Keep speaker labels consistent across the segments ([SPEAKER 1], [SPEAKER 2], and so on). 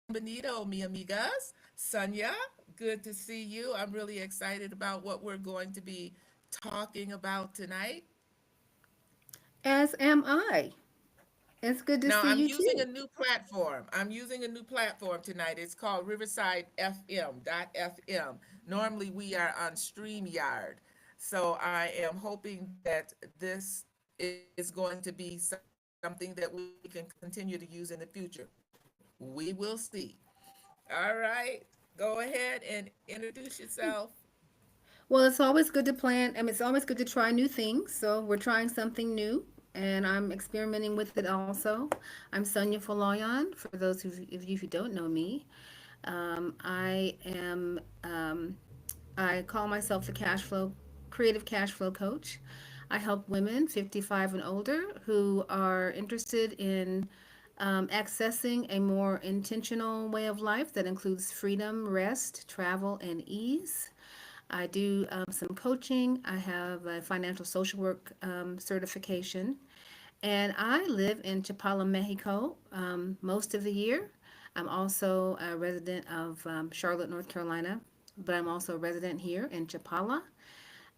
[SPEAKER 1] Bienvenido, mi amigas. Sunya, good to see you. I'm really excited about what we're going to be talking about tonight.
[SPEAKER 2] As am I. It's good to
[SPEAKER 1] Now,
[SPEAKER 2] see
[SPEAKER 1] I'm
[SPEAKER 2] you
[SPEAKER 1] using a
[SPEAKER 2] too.
[SPEAKER 1] new platform. I'm using a new platform tonight. It's called Riverside FM .fm. Normally, we are on StreamYard. So I am hoping that this is going to be something that we can continue to use in the future. We will see. All right. Go ahead and introduce yourself.
[SPEAKER 2] Well, it's always good to plan. It's always good to try new things. So we're trying something new, and I'm experimenting with it also. I'm Sonia Foloyan. For those of you who don't know me, I am. I call myself the cash flow creative cash flow coach. I help women 55 and older who are interested in accessing a more intentional way of life that includes freedom, rest, travel, and ease. I do some coaching. I have a financial social work certification. And I live in Chapala, Mexico, most of the year. I'm also a resident of Charlotte, North Carolina, but I'm also a resident here in Chapala.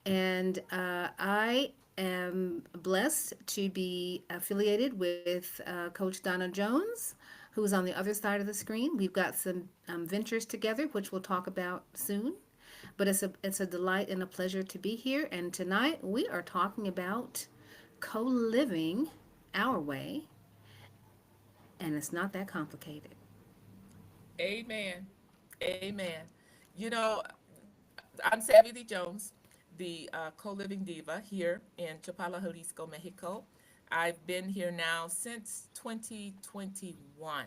[SPEAKER 2] And I am blessed to be affiliated with Coach Donna Jones, who's on the other side of the screen. We've got some ventures together, which we'll talk about soon. But it's a delight and a pleasure to be here. And tonight we are talking about co living our way, and it's not that complicated.
[SPEAKER 1] Amen. Amen. You know, I'm Savvy Lee Jones, the co-living diva here in Chapala, Jalisco, Mexico. I've been here now since 2021.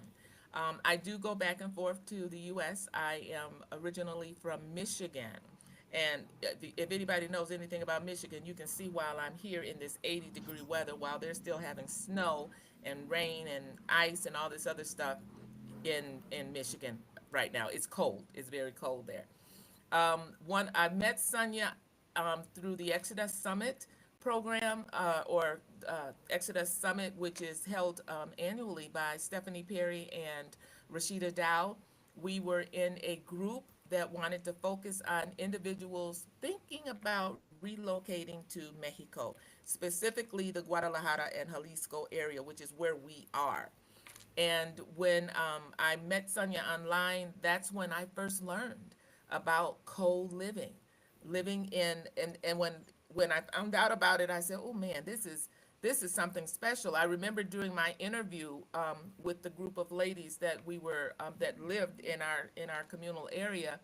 [SPEAKER 1] I do go back and forth to the U.S. I am originally from Michigan. And if anybody knows anything about Michigan, you can see while I'm here in this 80-degree weather, while they're still having snow and rain and ice and all this other stuff in Michigan right now. It's cold. It's very cold there. One I met Sonia through the Exodus Summit program or Exodus Summit, which is held annually by Stephanie Perry and Rashida Dow. We were in a group that wanted to focus on individuals thinking about relocating to Mexico, specifically the Guadalajara and Jalisco area, which is where we are. And when I met Sonia online, that's when I first learned about co-living, living in and when I found out about it, I said, "Oh man, this is something special." I remember doing my interview with the group of ladies that we were that lived in our communal area.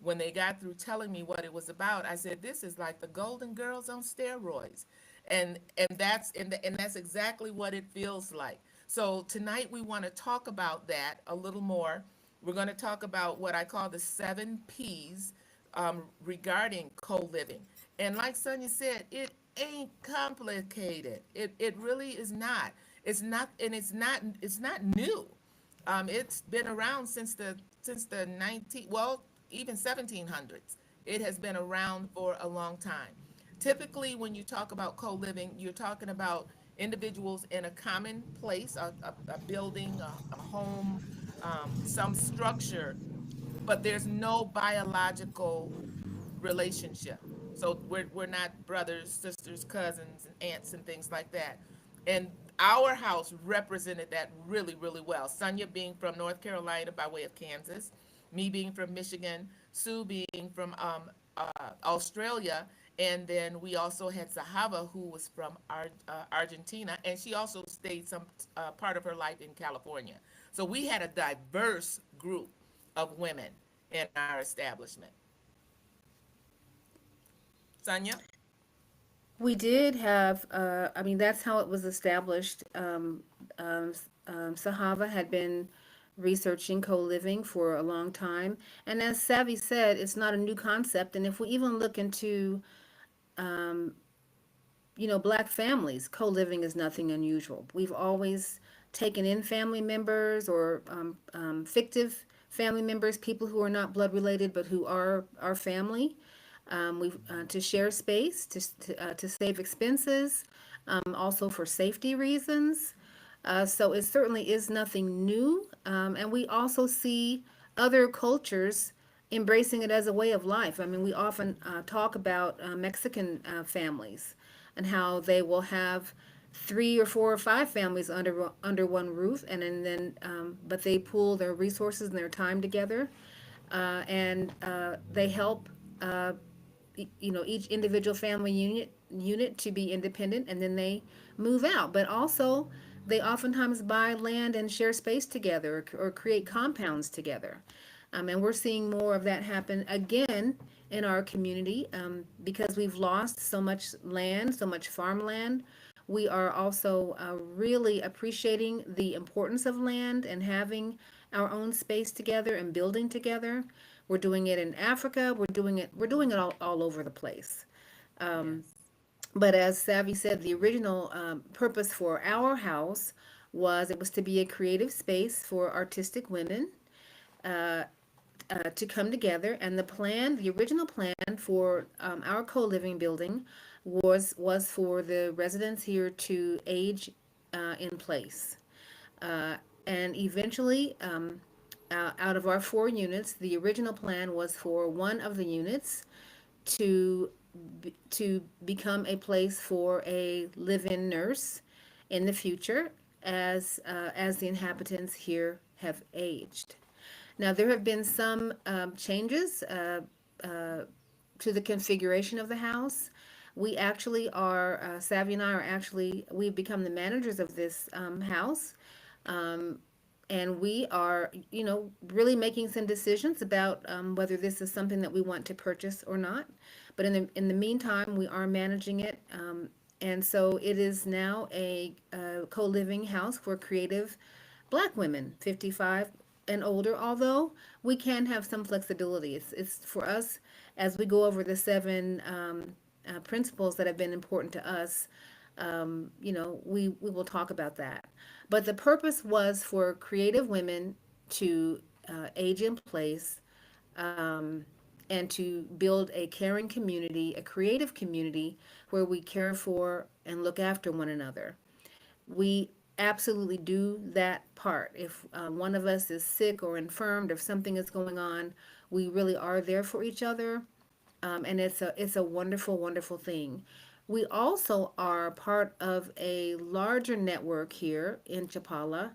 [SPEAKER 1] When they got through telling me what it was about, I said, "This is like the Golden Girls on steroids," and that's exactly what it feels like. So tonight we want to talk about that a little more. We're going to talk about what I call the 7 P's regarding co-living. And like Sonia said, it ain't complicated. It really is not. It's not new. It's been around since the 19 well even 1700s. It has been around for a long time. Typically, when you talk about co-living, you're talking about individuals in a common place, a building, a home, some structure, but there's no biological relationship. So we're not brothers, sisters, cousins, and aunts and things like that. And our house represented that really, really well. Sonia being from North Carolina by way of Kansas, me being from Michigan, Sue being from Australia, and then we also had Sahava, who was from Argentina, and she also stayed some part of her life in California. So we had a diverse group of women in our establishment. Sonia?
[SPEAKER 2] We did have, that's how it was established. Sahava had been researching co living for a long time. And as Savvy said, it's not a new concept. And if we even look into, black families, co living is nothing unusual. We've always taken in family members or fictive family members, people who are not blood related but who are our family. We To share space, to save expenses, also for safety reasons. So it certainly is nothing new. And we also see other cultures embracing it as a way of life. I mean, we often talk about Mexican families and how they will have three or four or five families under one roof, and then but they pool their resources and their time together, and they help each individual family unit to be independent, and then they move out. But also they oftentimes buy land and share space together, or create compounds together. And we're seeing more of that happen again in our community, because we've lost so much land, so much farmland. We are also really appreciating the importance of land and having our own space together and building together. We're doing it in Africa. We're doing it all over the place.
[SPEAKER 1] Yes.
[SPEAKER 2] But as Savvy said, the original purpose for our house was it was to be a creative space for artistic women to come together. And the original plan for our co-living building was for the residents here to age in place. Uh, and eventually, out of our 4 units, the original plan was for one of the units to to become a place for a live-in nurse in the future, as the inhabitants here have aged. Now, there have been some changes to the configuration of the house. We actually are, Savvy and I are actually, we've become the managers of this house. Um, and we are, really making some decisions about whether this is something that we want to purchase or not. But in the meantime, we are managing it, and so it is now a co-living house for creative Black women, 55 and older. Although we can have some flexibility, it's for us as we go over the 7 principles that have been important to us. We will talk about that. But the purpose was for creative women to age in place, um, and to build a caring community, a creative community where we care for and look after one another. We absolutely do that part. If one of us is sick or infirmed, if something is going on, we really are there for each other, and it's a wonderful, wonderful thing. We also are part of a larger network here in Chapala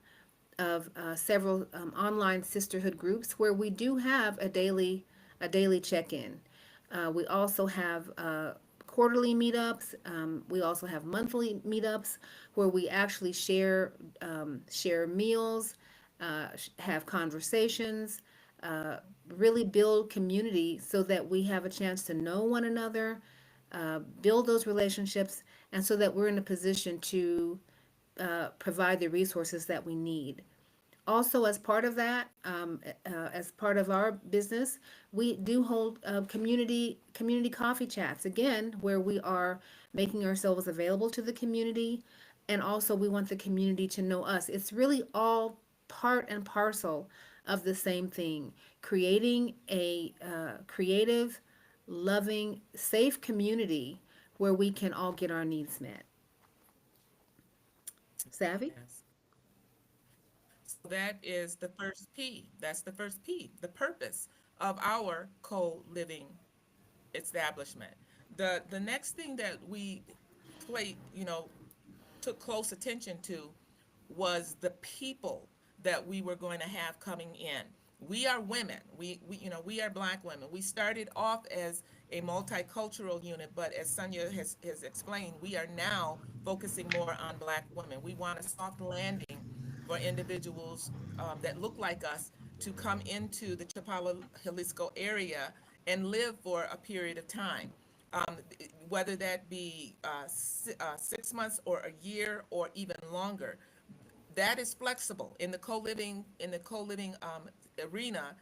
[SPEAKER 2] of several online sisterhood groups where we do have a daily check-in. We also have quarterly meetups. We also have monthly meetups where we actually share meals, have conversations, really build community so that we have a chance to know one another, build those relationships, and so that we're in a position to provide the resources that we need. Also, as part of that, as part of our business, we do hold community coffee chats again, where we are making ourselves available to the community, and also we want the community to know us. It's really all part and parcel of the same thing: creating a creative, loving, safe community where we can all get our needs met. Savvy?
[SPEAKER 1] Yes. So that is the first P. That's the first P, the purpose of our co-living establishment. The next thing that we played, took close attention to was the people that we were going to have coming in. We are women. We are Black women. We started off as a multicultural unit, but as Sonia has explained, we are now focusing more on Black women. We want a soft landing for individuals that look like us to come into the Chapala, Jalisco area and live for a period of time, whether that be 6 months or a year or even longer. That is flexible in the co-living arena.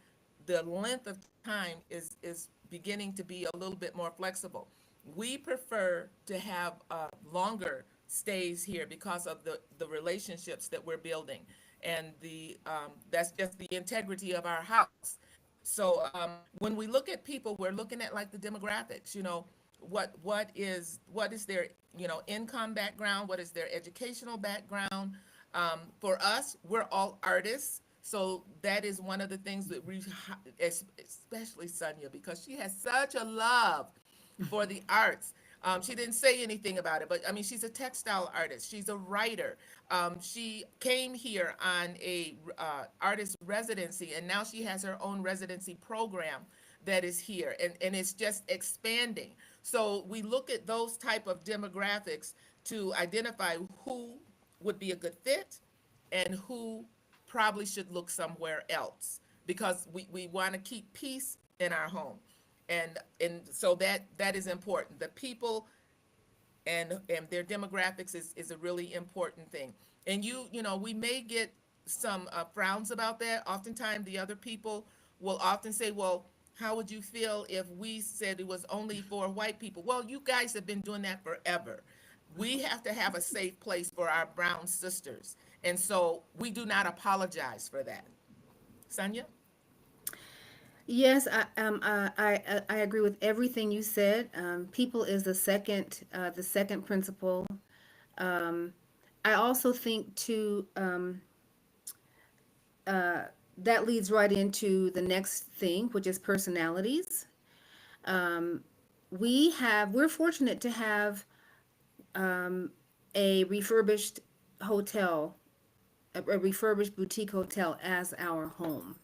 [SPEAKER 1] The length of time is beginning to be a little bit more flexible. We prefer to have longer stays here because of the relationships that we're building, and the that's just the integrity of our house. So when we look at people, we're looking at like the demographics. What is their income background? What is their educational background? For us, we're all artists. So that is one of the things that we, especially Sonia, because she has such a love for the arts. She didn't say anything about it, but I mean, she's a textile artist. She's a writer. She came here on a artist residency, and now she has her own residency program that is here, and it's just expanding. So we look at those type of demographics to identify who would be a good fit and who probably should look somewhere else, because we want to keep peace in our home, and so that is important. The people and their demographics is a really important thing. And you know, we may get some frowns about that. Oftentimes the other people will often say, well, how would you feel if we said it was only for white people? Well, you guys have been doing that forever. We have to have a safe place for our brown sisters, and so we do not apologize for that. Sonia?
[SPEAKER 2] Yes, I agree with everything you said. People is the second principle. Um, I also think too, that leads right into the next thing, which is personalities. Um, we're fortunate to have a refurbished hotel, a refurbished boutique hotel as our home,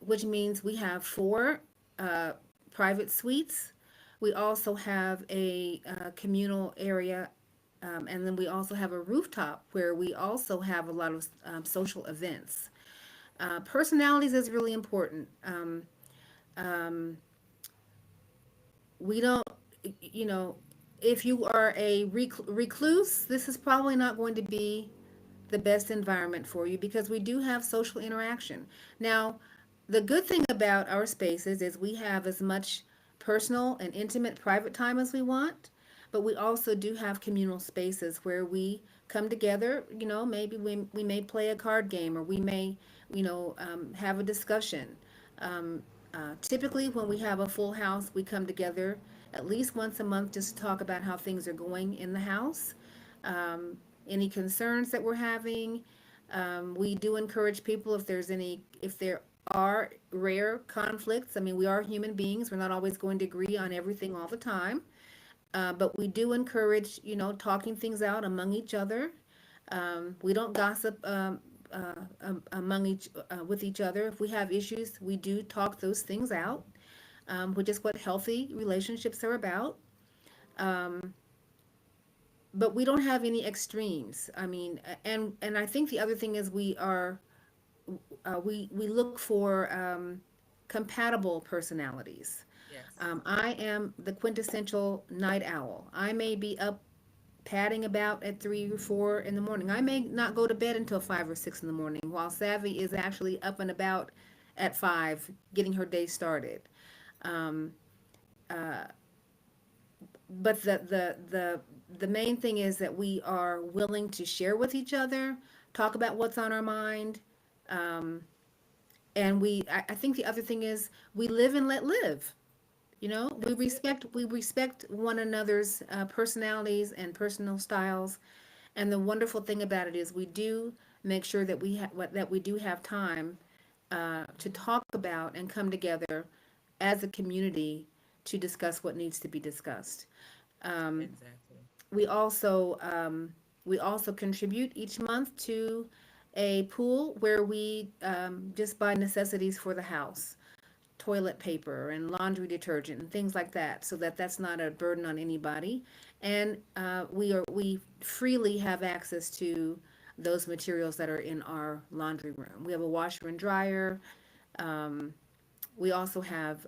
[SPEAKER 2] which means we have four uh, private suites. We also have a communal area, and then we also have a rooftop where we also have a lot of social events. Personalities is really important. Um, we don't, you know, if you are a recluse, this is probably not going to be the best environment for you because we do have social interaction. Now, the good thing about our spaces is we have as much personal and intimate private time as we want, but we also do have communal spaces where we come together. You know, maybe we may play a card game or we may, have a discussion. Um, Typically, when we have a full house, we come together at least once a month just to talk about how things are going in the house, any concerns that we're having. We do encourage people if there are rare conflicts. I mean, we are human beings. We're not always going to agree on everything all the time. But we do encourage, talking things out among each other. We don't gossip among with each other. If we have issues, we do talk those things out, which is what healthy relationships are about. Um, but we don't have any extremes. I mean, and I think the other thing is we look for compatible personalities.
[SPEAKER 1] Yes.
[SPEAKER 2] I am the quintessential night owl. I may be up padding about at 3 or 4 in the morning. I may not go to bed until 5 or 6 in the morning, while Savvy is actually up and about at 5, getting her day started. Um, uh, but the main thing is that we are willing to share with each other, talk about what's on our mind, um, and I think the other thing is we live and let live. We
[SPEAKER 1] That's it.
[SPEAKER 2] respect one another's personalities and personal styles. And the wonderful thing about it is we do make sure that we do have time to talk about and come together as a community to discuss what needs to be discussed. Um,
[SPEAKER 1] Exactly.
[SPEAKER 2] we also contribute each month to a pool where we just buy necessities for the house, toilet paper and laundry detergent and things like that, so that that's not a burden on anybody. And we freely have access to those materials that are in our laundry room. We have a washer and dryer. Um, we also have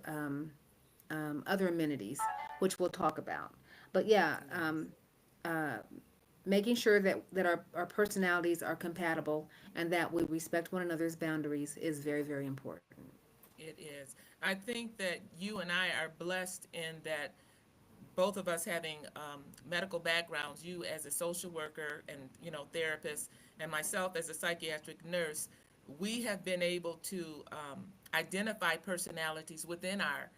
[SPEAKER 2] other amenities, which we'll talk about. But yeah,
[SPEAKER 1] Yes.
[SPEAKER 2] uh, making sure that our personalities are compatible and that we respect one another's boundaries is very, very important.
[SPEAKER 1] It is. I think that you and I are blessed in that both of us having medical backgrounds, you as a social worker and therapist, and myself as a psychiatric nurse, we have been able to identify personalities within our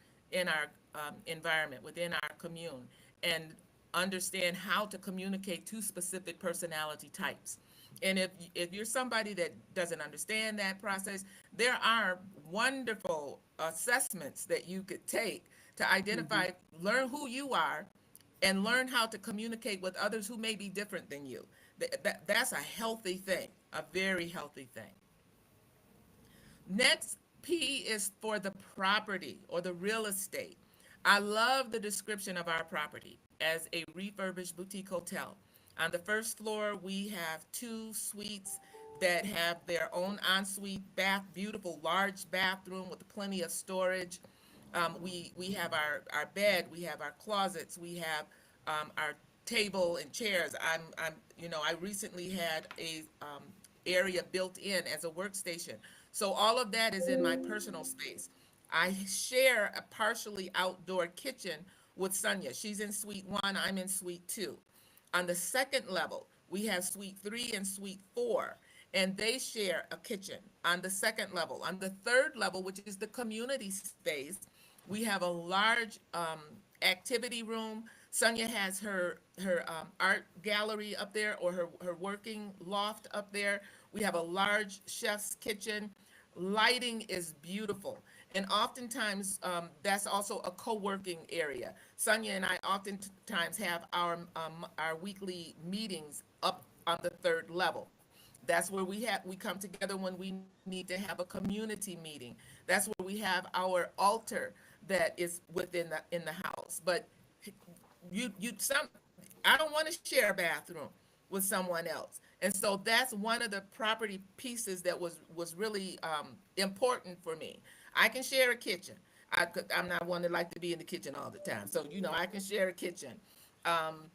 [SPEAKER 1] environment, within our commune, and understand how to communicate to specific personality types. And if you're somebody that doesn't understand that process, there are wonderful assessments that you could take to
[SPEAKER 2] Mm-hmm.
[SPEAKER 1] identify, learn who you are, and learn how to communicate with others who may be different than you. That's a healthy thing, a very healthy thing. Next, P is for the property or the real estate. I love the description of our property as a refurbished boutique hotel. On the first floor, we have two suites that have their own ensuite bath, beautiful large bathroom with plenty of storage. We have our bed, we have our closets, we have our table and chairs. I recently had a area built in as a workstation. So all of that is in my personal space. I share a partially outdoor kitchen with Sunya. She's in suite one, I'm in suite two. On the second level, we have suite three and suite four, and they share a kitchen on the second level. On the third level, which is the community space, we have a large activity room. Sonia has her art gallery up there, or her working loft up there. We have a large chef's kitchen. Lighting is beautiful. And oftentimes, that's also a co-working area. Sonia and I oftentimes have our weekly meetings up on the third level. That's where we come together when we need to have a community meeting. That's where we have our altar that is within the house. But you some I don't want to share a bathroom with someone else. And so that's one of the property pieces that was really important for me. I can share a kitchen. I'm not one that like to be in the kitchen all the time. So, I can share a kitchen. Um,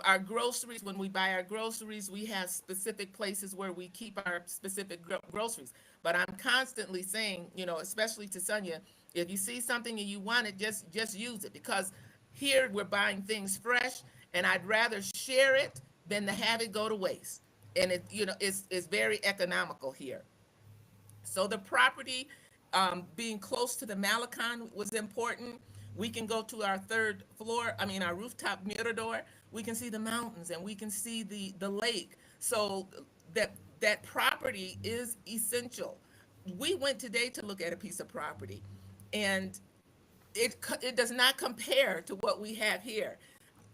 [SPEAKER 1] our groceries, when we buy our groceries, we have specific places where we keep our specific groceries. But I'm constantly saying, especially to Sonia, if you see something and you want it, just use it, because here we're buying things fresh, and I'd rather share it than to have it go to waste. And it's very economical here. So the property, being close to the Malecon was important. We can go to our third floor, I mean, our rooftop mirador. We can see the mountains and we can see the lake. So that property is essential. We went today to look at a piece of property, and it does not compare to what we have here.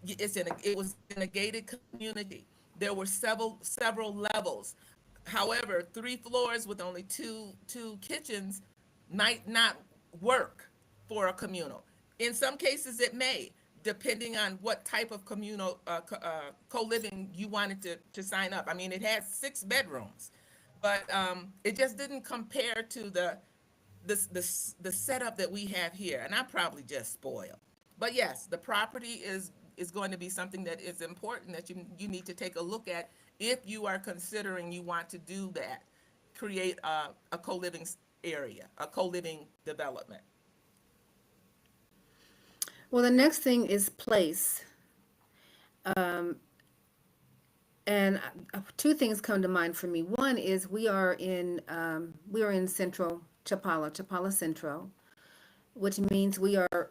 [SPEAKER 1] It was in a gated community. There were several levels. However, three floors with only two kitchens might not work for a communal. In some cases, it may, depending on what type of communal co-living you wanted to sign up. I mean, it had 6 bedrooms, but it just didn't compare to the setup that we have here. And I'm probably just spoiled. But yes, the property is going to be something that is important that you need to take a look at if you are considering you want to do that, create a co-living area, a co-living development.
[SPEAKER 2] Well, the next thing is place. And two things come to mind for me. One is we are in Central Chapala, Chapala Centro, which means we are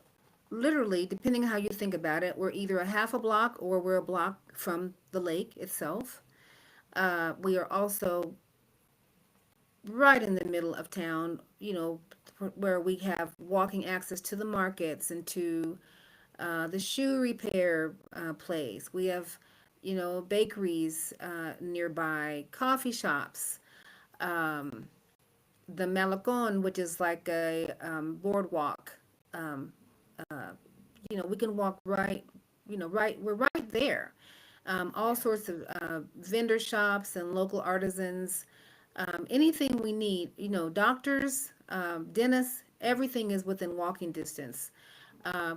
[SPEAKER 2] literally, depending on how you think about it, we're either a half a block or we're a block from the lake itself. We are also right in the middle of town, where we have walking access to the markets and to the shoe repair place. We have, bakeries nearby, coffee shops, the Malecon, which is like a boardwalk. Um, we can walk right, we're right there. All
[SPEAKER 1] Yeah.
[SPEAKER 2] sorts of vendor shops and local artisans, anything we need, doctors, dentists, everything is within walking distance,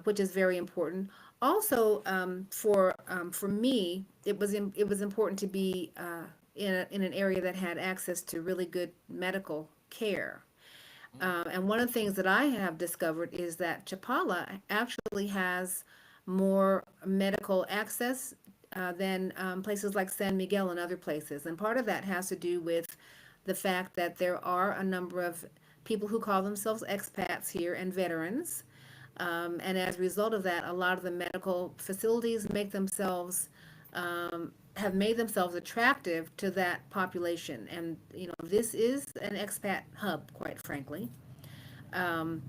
[SPEAKER 2] which is very important. Also, for me, it was important to be in an area that had access to really good medical care. And one of the things that I have discovered is that Chapala actually has more medical access than places like San Miguel and other places. And part of that has to do with the fact that there are a number of people who call themselves expats here and veterans. And as a result of that, a lot of the medical facilities make themselves have made themselves attractive to that population. And, this is an expat hub, quite frankly. Um,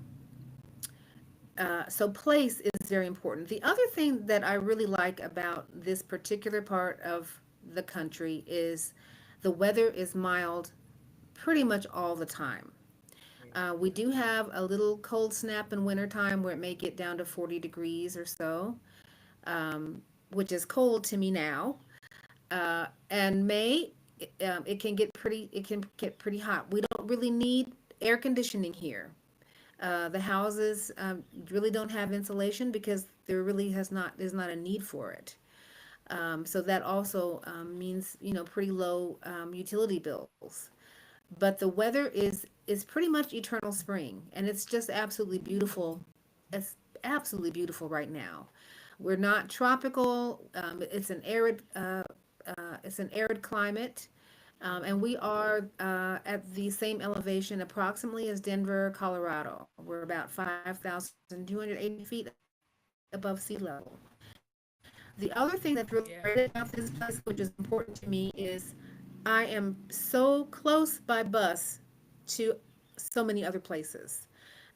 [SPEAKER 2] so place is very important. The other thing that I really like about this particular part of the country is the weather is mild pretty much all the time. We do have a little cold snap in wintertime where it may get down to 40 degrees or so, which is cold to me now. And May, it can get pretty hot. We don't really need air conditioning here. The houses really don't have insulation because there really has not there's not a need for it. So that also means pretty low utility bills. But the weather is pretty much eternal spring, and it's just absolutely beautiful. It's absolutely beautiful right now. We're not tropical. It's an arid climate. And we are at the same elevation approximately as Denver, Colorado. We're about 5,280 feet above sea level. The other thing that's really great about this place, which is important to me, is I am so close by bus to so many other places.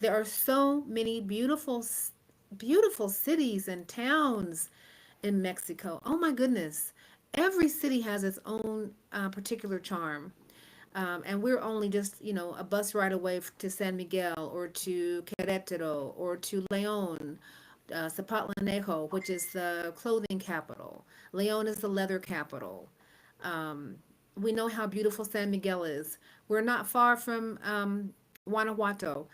[SPEAKER 2] There are so many beautiful cities and towns in Mexico. Oh my goodness. Every city has its own particular charm. And we're only just, a bus ride away to San Miguel or to Querétaro or to León, Zapotlanejo, which is the clothing capital. León is the leather capital. Um, we know how beautiful San Miguel is. We're not far from Guanajuato.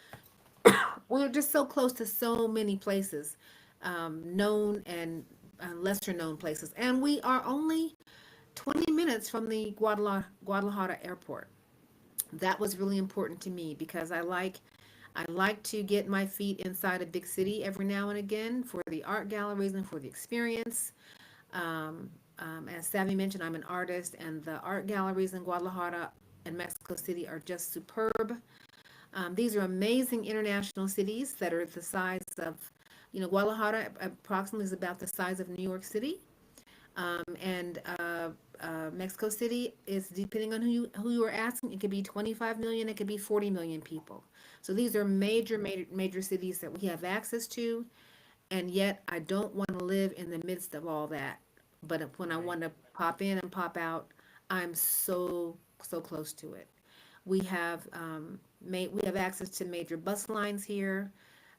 [SPEAKER 2] We're just so close to so many places, known and lesser known places. And we are only 20 minutes from the Guadalajara airport. That was really important to me because I like to get my feet inside a big city every now and again for the art galleries and for the experience. As Savvy mentioned, I'm an artist, and the art galleries in Guadalajara and Mexico City are just superb. These are amazing international cities that are the size of, Guadalajara approximately is about the size of New York City. And Mexico City is, depending on who you are asking, it could be 25 million, it could be 40 million people. So these are major cities that we have access to, and yet I don't want to live in the midst of all that. But when I
[SPEAKER 1] Right.
[SPEAKER 2] want to pop in and pop out, I'm so close to it. We have access to major bus lines here.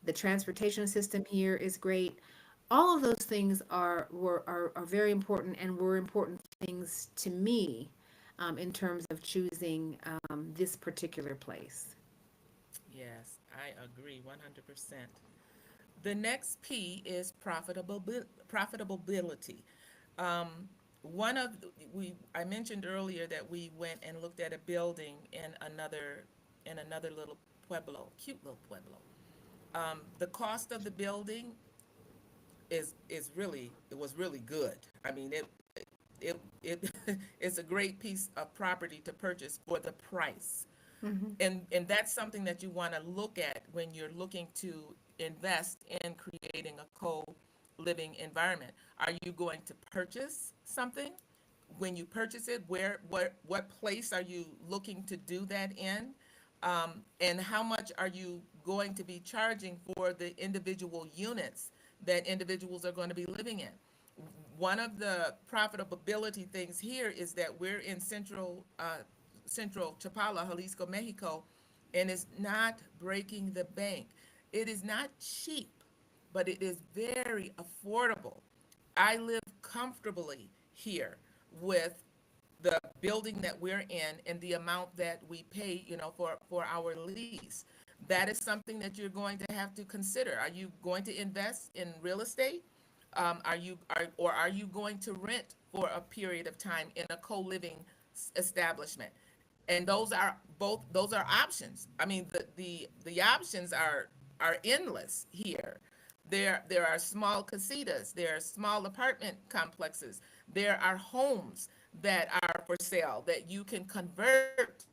[SPEAKER 2] The transportation system here is great. All of those things are very important and were important things to me in terms of choosing this particular place.
[SPEAKER 1] Yes, I agree 100%. The next P is profitability. Um, one of we I mentioned earlier that we went and looked at a building in another little pueblo, cute little pueblo. The cost of the building it was really good. I mean it it's a great piece of property to purchase for the price.
[SPEAKER 2] Hmm.
[SPEAKER 1] And that's something that you want to look at when you're looking to invest in creating a co-living environment. Are you going to purchase something? When you purchase it, what place are you looking to do that in? And how much are you going to be charging for the individual units that individuals are going to be living in? One of the profitability things here is that we're in central Chapala, Jalisco, Mexico, and it's not breaking the bank. It is not cheap, but it is very affordable. I live comfortably here with the building that we're in and the amount that we pay, for our lease. That is something that you're going to have to consider. Are you going to invest in real estate? Are you going to rent for a period of time in a co-living establishment? And those are options. I mean, the options are endless here. There are small casitas, there are small apartment complexes, there are homes that are for sale that you can convert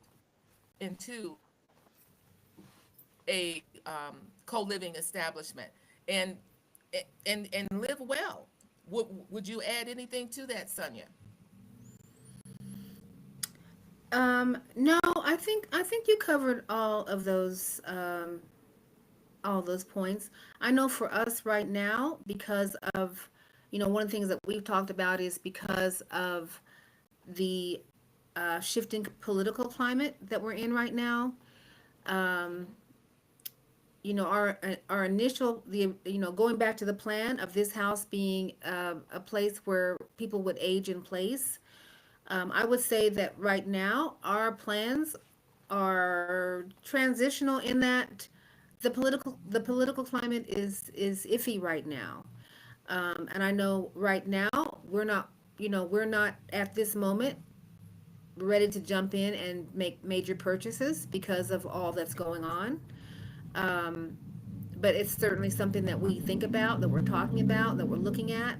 [SPEAKER 1] into a co-living establishment and and live well. Would you add anything to that, Sonia?
[SPEAKER 2] No, I think you covered all those points. I know for us right now, because of, one of the things that we've talked about is because of the shifting political climate that we're in right now. Um, our initial going back to the plan of this house being a place where people would age in place. I would say that right now our plans are transitional in that the political climate is iffy right now. And I know right now we're not at this moment ready to jump in and make major purchases because of all that's going on. Um, but it's certainly something that we think about, that we're talking about, that we're looking at.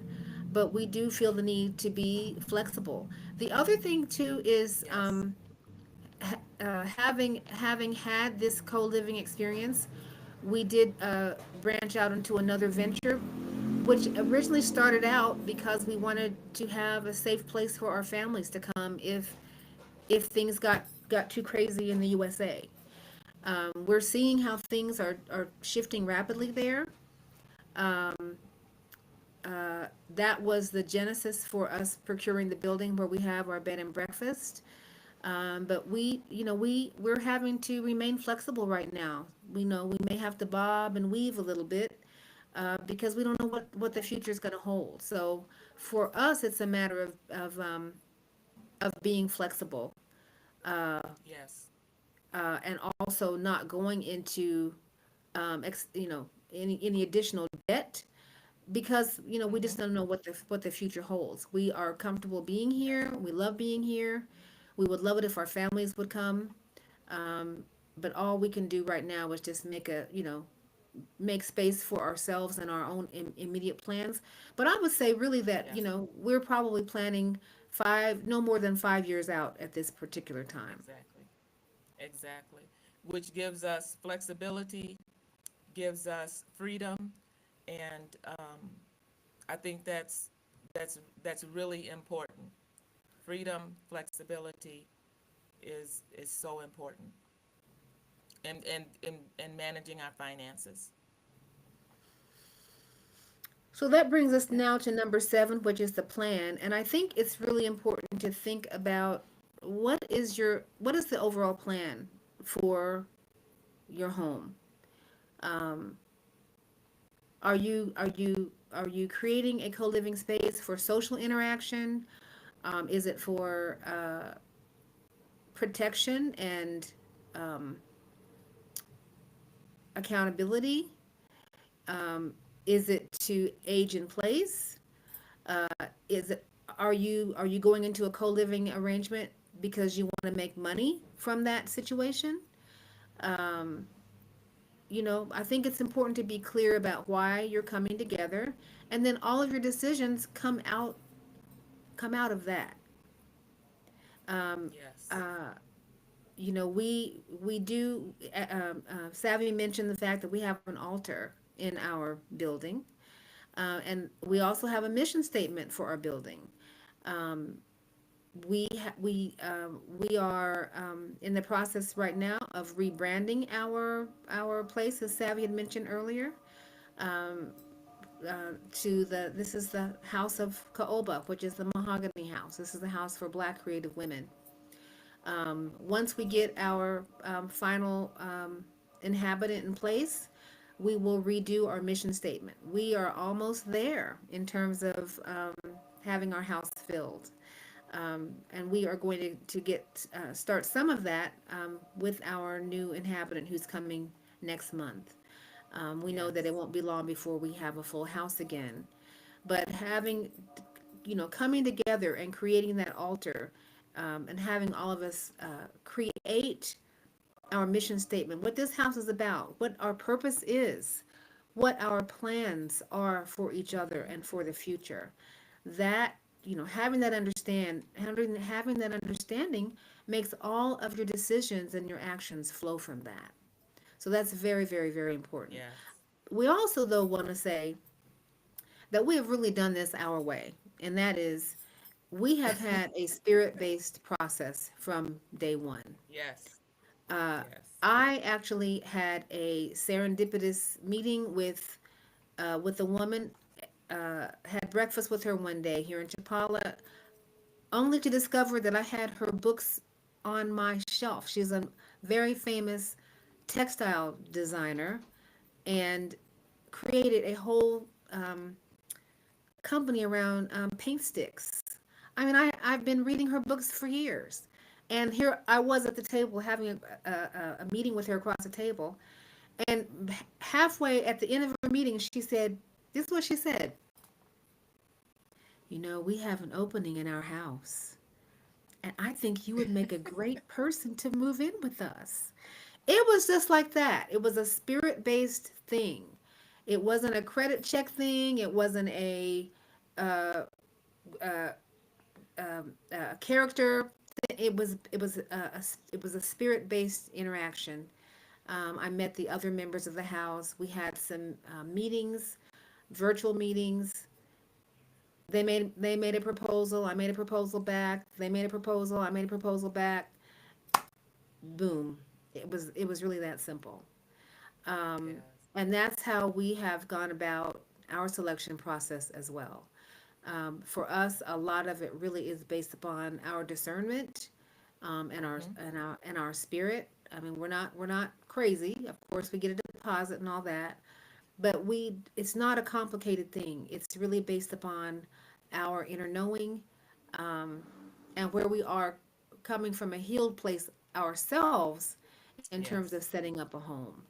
[SPEAKER 2] But we do feel the need to be flexible. The other thing too is
[SPEAKER 1] Yes.
[SPEAKER 2] having had this co-living experience, we did branch out into another venture, which originally started out because we wanted to have a safe place for our families to come if things got too crazy in the USA. We're seeing how things are shifting rapidly there. Um, that was the genesis for us procuring the building where we have our bed and breakfast. But we're having to remain flexible right now. We know we may have to bob and weave a little bit because we don't know what the future is going to hold. So for us, it's a matter of being flexible, uh,
[SPEAKER 1] Yes.
[SPEAKER 2] and also not going into any additional debt because we just
[SPEAKER 1] Mm-hmm.
[SPEAKER 2] don't know what the future holds. We are comfortable being
[SPEAKER 1] Yes.
[SPEAKER 2] here. We love being here. We would love it if our families would come. But all we can do right now is just make space for ourselves and our own immediate plans. But I would say really that
[SPEAKER 1] Yes.
[SPEAKER 2] we're probably planning no more than 5 years out at this particular time.
[SPEAKER 1] Exactly. Exactly. Which gives us flexibility, gives us freedom, and I think that's really important. Freedom, flexibility is so important, and managing our finances.
[SPEAKER 2] So that brings us
[SPEAKER 1] Okay.
[SPEAKER 2] now to number 7, which is the plan. And I think it's really important to think about what is the overall plan for your home. Um, are you creating a co-living space for social interaction? Is it for protection and um, accountability? Is it to age in place? Uh, is it are you going into a co-living arrangement because you want to make money from that situation? Um, I think it's important to be clear about why you're coming together, and then all of your decisions come out of that. Um,
[SPEAKER 1] Yes.
[SPEAKER 2] uh, we do. Savvy mentioned the fact that we have an altar in our building, and we also have a mission statement for our building. Um, we are in the process right now of rebranding our place, as Savvy had mentioned earlier. Um, to the This is the House of Caoba, which is the Mahogany House. This is the house for Black creative women. Once we get our final inhabitant in place, we will redo our mission statement. We are almost there in terms of having our house filled. And we are going to get start some of that with our new inhabitant who's coming next month. We know that it
[SPEAKER 1] Yes.
[SPEAKER 2] won't be long before we have a full house again. But coming together and creating that altar, and having all of us create our mission statement, what this house is about, what our purpose is, what our plans are for each other and for the future. That, having that understanding makes all of your decisions and your actions flow from that. So that's very, very, very important.
[SPEAKER 1] Yes.
[SPEAKER 2] We also, though, want to say that we have really done this our way, and that is we have had a spirit-based process from day one.
[SPEAKER 1] Yes.
[SPEAKER 2] Uh,
[SPEAKER 1] Yes.
[SPEAKER 2] I actually had a serendipitous meeting with a woman. Had breakfast with her one day here in Chapala, only to discover that I had her books on my shelf. She's a very famous textile designer and created a whole company around paint sticks. I mean, I've been reading her books for years. And here I was at the table having a meeting with her across the table. And halfway at the end of her meeting, she said, this is what she said: "You know, we have an opening in our house. And I think you would make a great person to move in with us." It was just like that. It was a spirit based thing. It wasn't a credit check thing. It wasn't uh, uh, character. It was a spirit based interaction. I met the other members of the house. We had some meetings, virtual meetings. They made a proposal. I made a proposal back. They made a proposal. I made a proposal back. Boom. It was really that simple. Um,
[SPEAKER 1] Yes.
[SPEAKER 2] and that's how we have gone about our selection process as well. For us, a lot of it really is based upon our discernment,
[SPEAKER 1] Mm-hmm.
[SPEAKER 2] and our spirit. I mean, we're not crazy. Of course, we get a deposit and all that, but we it's not a complicated thing. It's really based upon our inner knowing, um, and where we are coming from a healed place ourselves in terms of
[SPEAKER 1] Yes.
[SPEAKER 2] setting up a home.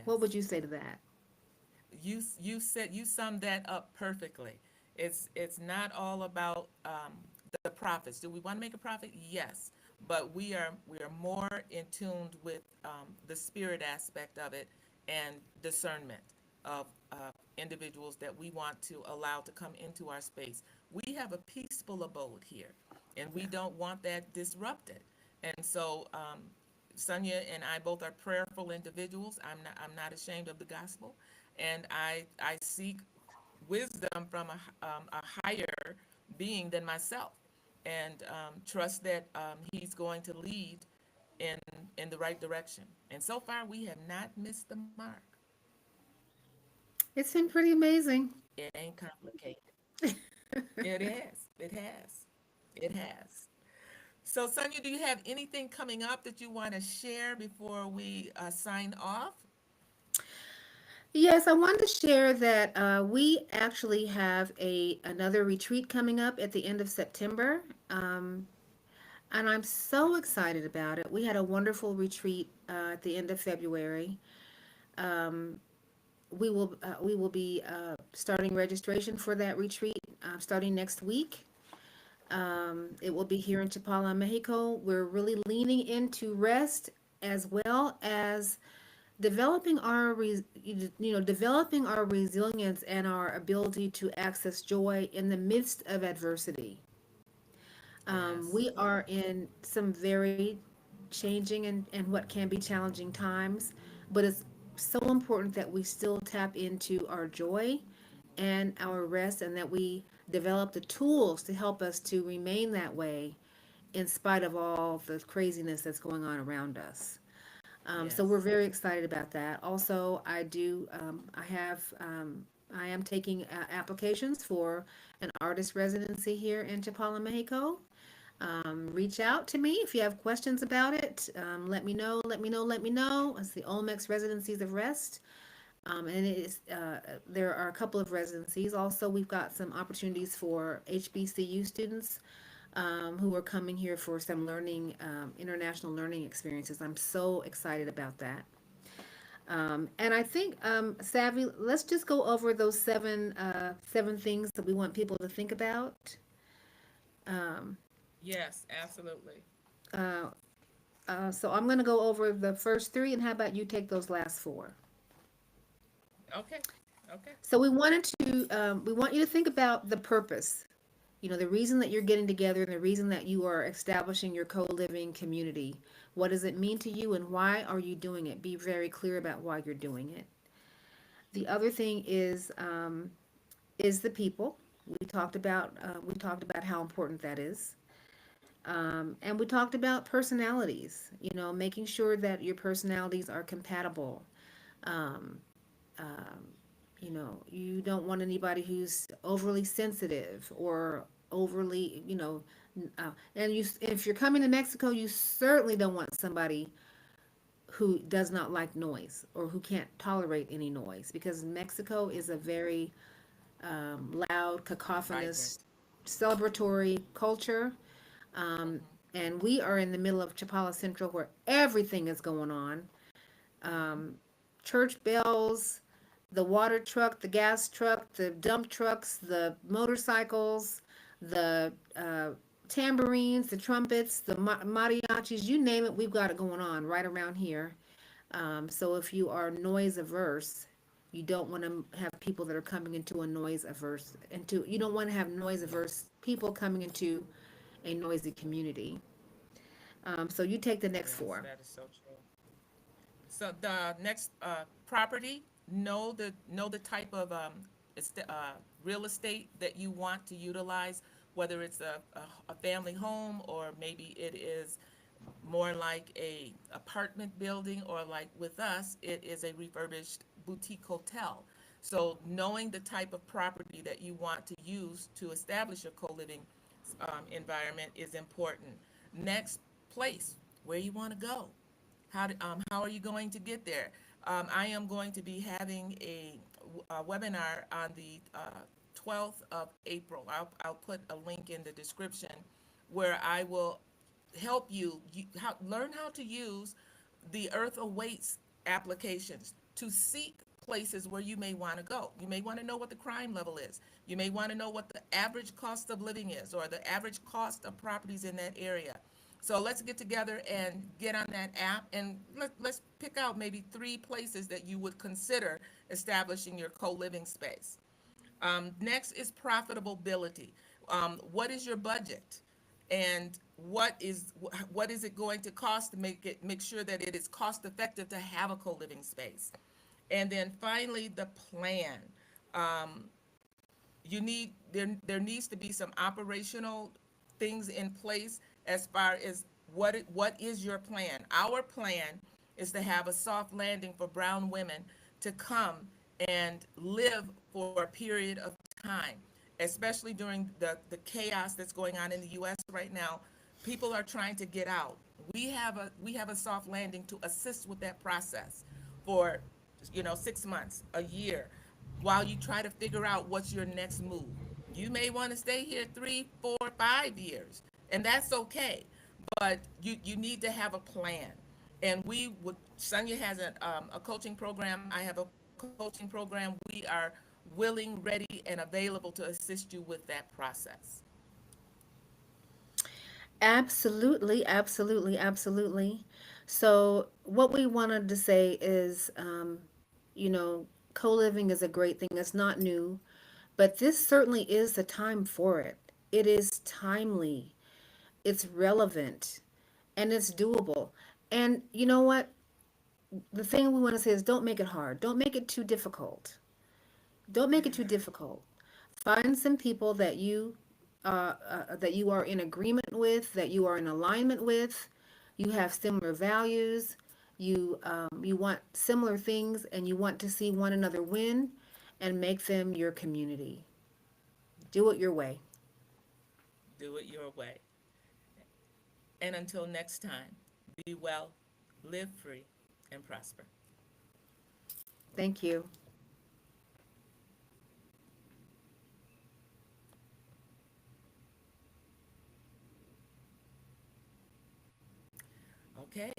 [SPEAKER 2] What would
[SPEAKER 1] Yes.
[SPEAKER 2] you say to that?
[SPEAKER 1] You said you summed that up perfectly. It's not all about the profits. Do we want to make a profit? Yes, but we are more in tuned with the spirit aspect of it and discernment of individuals that we want to allow to come into our space. We have a peaceful abode here, and we
[SPEAKER 2] Yeah.
[SPEAKER 1] don't want that disrupted. And so Sunya and I both are prayerful individuals. I'm not ashamed of the gospel, and I seek wisdom from a higher being than myself, and trust that He's going to lead in in the right direction. And so far, we have not missed the mark.
[SPEAKER 2] It's been pretty amazing.
[SPEAKER 1] It ain't complicated. It has. It has. It has. So, Sonia, do you have anything coming up that you want to share before we sign off?
[SPEAKER 2] Yes, I wanted to share that we actually have a another retreat coming up at the end of September, and I'm so excited about it. We had a wonderful retreat at the end of February. Um, we will be starting registration for that retreat starting next week. It will be here in Chapala, Mexico. We're really leaning into rest as well as developing our resilience and our ability to access joy in the midst of adversity.
[SPEAKER 1] Yes.
[SPEAKER 2] We are in some very changing and what can be challenging times, but it's so important that we still tap into our joy and our rest, and that we develop the tools to help us to remain that way in spite of all the craziness that's going on around us. So we're
[SPEAKER 1] Yes.
[SPEAKER 2] very excited about that. Also, I am taking applications for an artist residency here in Chapala, Mexico. Reach out to me if you have questions about it. Let me know, let me know, let me know. It's the Olmecs Residencies of Rest. And there are a couple of residencies. Also, we've got some opportunities for HBCU students who are coming here for some learning, international learning experiences. I'm so excited about that. And I think, Savvy, let's just go over those seven things that we want people to think about. Um,
[SPEAKER 1] Yes, absolutely.
[SPEAKER 2] uh, so I'm going to go over the first three, and how about you take those last four?
[SPEAKER 1] Okay. Okay.
[SPEAKER 2] So we want you to think about the purpose. The reason that you're getting together and the reason that you are establishing your co-living community. What does it mean to you, and why are you doing it? Be very clear about why you're doing it. The other thing is the people. We talked about how important that is. And we talked about personalities, making sure that your personalities are compatible. Um, um, you don't want anybody who's overly sensitive or overly, and if you're coming to Mexico, you certainly don't want somebody who does not like noise or who can't tolerate any noise because Mexico is a very loud, cacophonous,
[SPEAKER 1] Vibrant.
[SPEAKER 2] celebratory culture. Um,
[SPEAKER 1] Hmm.
[SPEAKER 2] and we are in the middle of Chapala Central where everything is going on.
[SPEAKER 1] Hmm.
[SPEAKER 2] Um, church bells, the water truck, the gas truck, the dump trucks, the motorcycles, the tambourines, the trumpets, the mariachis, you name it, we've got it going on right around here. So if you are noise averse, you don't want to have people that are coming into a noise averse, you don't want to have noise averse people coming into a noisy community. So you take the next
[SPEAKER 1] Yes,
[SPEAKER 2] four.
[SPEAKER 1] that is so true. So the next property, know the type of real estate that you want to utilize, whether it's a family home or maybe it is more like a apartment building, or like with us, it is a refurbished boutique hotel. So knowing the type of property that you want to use to establish a co-living environment is important. Next, place where you want to go. How are you going to get there? I am going to be having a webinar on the 12th of April. I'll put a link in the description where I will help learn how to use the Earth Awaits applications to seek places where you may want to go. You may want to know what the crime level is. You may want to know what the average cost of living is or the average cost of properties in that area. So let's get together and get on that app and let's pick out maybe 3 places that you would consider establishing your co-living space. Next is profitability. What is your budget? And what is it going to cost to make sure that it is cost effective to have a co-living space? And then finally, the plan. Um, there needs to be some operational things in place as far as what is your plan. Our plan is to have a soft landing for brown women to come and live for a period of time, especially during the chaos that's going on in the US right now. People are trying to get out. We have a soft landing to assist with that process for 6 months, a year, while you try to figure out what's your next move. You may want to stay here 3, 4, 5 years, and that's okay. But you need to have a plan. And Sonia has a coaching program. I have a coaching program. We are willing, ready, and available to assist you with that process.
[SPEAKER 2] Absolutely, absolutely, absolutely. So, what we wanted to say is, co living is a great thing. It's not new, but this certainly is the time for it. It is timely, it's relevant, and it's doable. And you know what? The thing we want to say is don't make it hard, don't make it too difficult. Don't make it too difficult. Find some people that you are in agreement with, that you are in alignment with. You have similar values. You want similar things, and you want to see one another win, and make them your community. Do it your way.
[SPEAKER 1] Do it your way. And until next time, be well, live free, and prosper.
[SPEAKER 2] Thank you.
[SPEAKER 1] Okay.